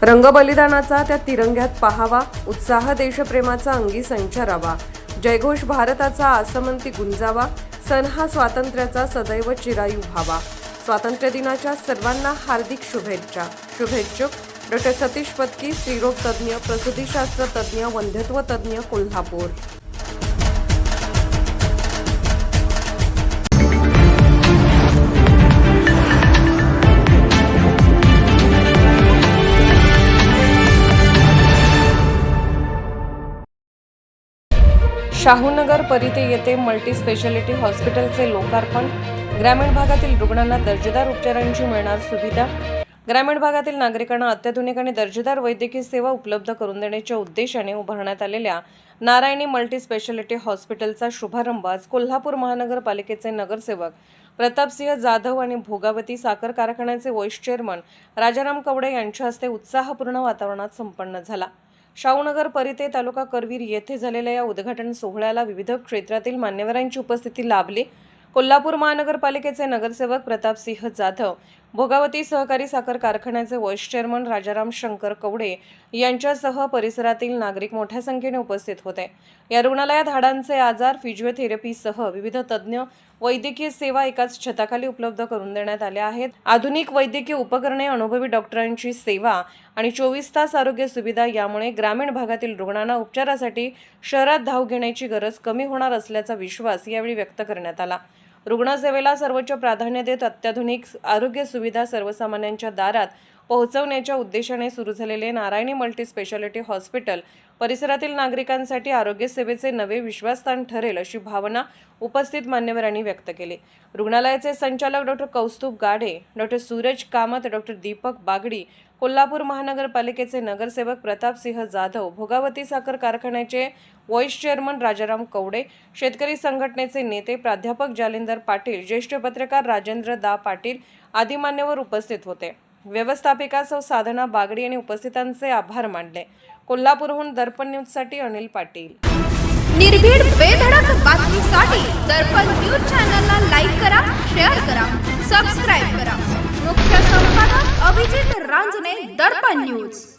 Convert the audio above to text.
रंगबलिदानाचा त्या तिरंग्यात पाहावा, उत्साह देशप्रेमाचा अंगी संचारावा, जयघोष भारताचा आसमंती गुंजावा, सण हा स्वातंत्र्याचा सदैव चिरायू व्हावा। स्वातंत्र्य दिनाच्या सर्वांना हार्दिक शुभेच्छा। शुभेच्छुक डॉ. सतीश पत्की, स्त्रीरोग तज्ञ, प्रसूतीशास्त्र तज्ञ, वंध्यत्व तज्ञ, कोल्हापूर। शाहूनगर परिते येथे मल्टी स्पेशालिटी हॉस्पिटलचे लोकार्पण। ग्रामीण भागातील रुग्णांना दर्जेदार उपचारांची मिळणार सुविधा। ग्रामीण भागातील नागरिकांना अत्याधुनिक आणि दर्जेदार वैद्यकीय सेवा उपलब्ध करून देण्याच्या उद्देशाने उभारण्यात आलेल्या नारायणी मल्टी स्पेशालिटी हॉस्पिटलचा शुभारंभ आज कोल्हापूर महानगरपालिकेचे नगरसेवक प्रतापसिंह जाधव आणि भोगावती साखर कारखान्याचे व्हाईस चेअरमन राजाराम कवडे यांच्या हस्ते उत्साहपूर्ण वातावरणात संपन्न झाला। शाहूनगर परिते तालुका करवीर येथे झालेल्या या उद्घाटन सोहळ्याला विविध क्षेत्रातील मान्यवरांची उपस्थिती लाभली। कोल्हापूर महानगरपालिकेचे नगरसेवक प्रतापसिंह जाधव, भोगावती सहकारी साखर कारखान्याचे व्हाईस चेअरमन राजाराम शंकर कवडे यांच्यासह परिसरातील नागरिक मोठ्या संख्येने उपस्थित होते। या रुग्णालयात हाडांचे आजार, फिजिओथेरपीसह विविध तज्ञ वैद्यकीय सेवा एकाच छताखाली उपलब्ध करून देण्यात आल्या आहेत। आधुनिक वैद्यकीय उपकरणे, अनुभवी डॉक्टरांची सेवा आणि 24 तास आरोग्य सुविधा यामुळे ग्रामीण भागातील रुग्णांना उपचारासाठी शहरात धाव घेण्याची गरज कमी होणार असल्याचा विश्वास यावेळी व्यक्त करण्यात आला। रुग्णसेवेला सर्वोच्च प्राधान्य देत अत्याधुनिक आरोग्य सुविधा सर्वसामान्यांच्या दारात पोहोचवण्याच्या उद्देशाने सुरू झालेले नारायणी मल्टी स्पेशालिटी हॉस्पिटल परिसरातील नागरिकांसाठी आरोग्य सेवेचे नवे विश्वासस्थान ठरेल अशी भावना उपस्थित मान्यवरांनी व्यक्त केली। रुग्णालयाचे संचालक डॉ. कौस्तुभ गाढे, डॉ. सूरज कामत, डॉ. दीपक बागडी, कोल्हापूर महानगरपालिकेचे नगरसेवक प्रतापसिंह जाधव, भोगावती साखर कारखान्याचे व्हाईस चेअरमन राजाराम कवडे, शेतकरी संघटनेचे नेते प्राध्यापक जालिंदर पाटील, ज्येष्ठ पत्रकार राजेंद्र दा पाटील आदी मान्यवर उपस्थित होते। व्यवस्थापिका सौ साधना बागडी यांनी उपस्थितांचे आभार मानले। कोल्हापूरहून दर्पण न्यूजसाठी अनिल पाटील। निर्भीड बेधडक बातमीसाठी दर्पण न्यूज चॅनलला लाईक करा, शेअर करा, सबस्क्राइब करा। मुख्य संपादक अभिजित रांजणे, दर्पण न्यूज।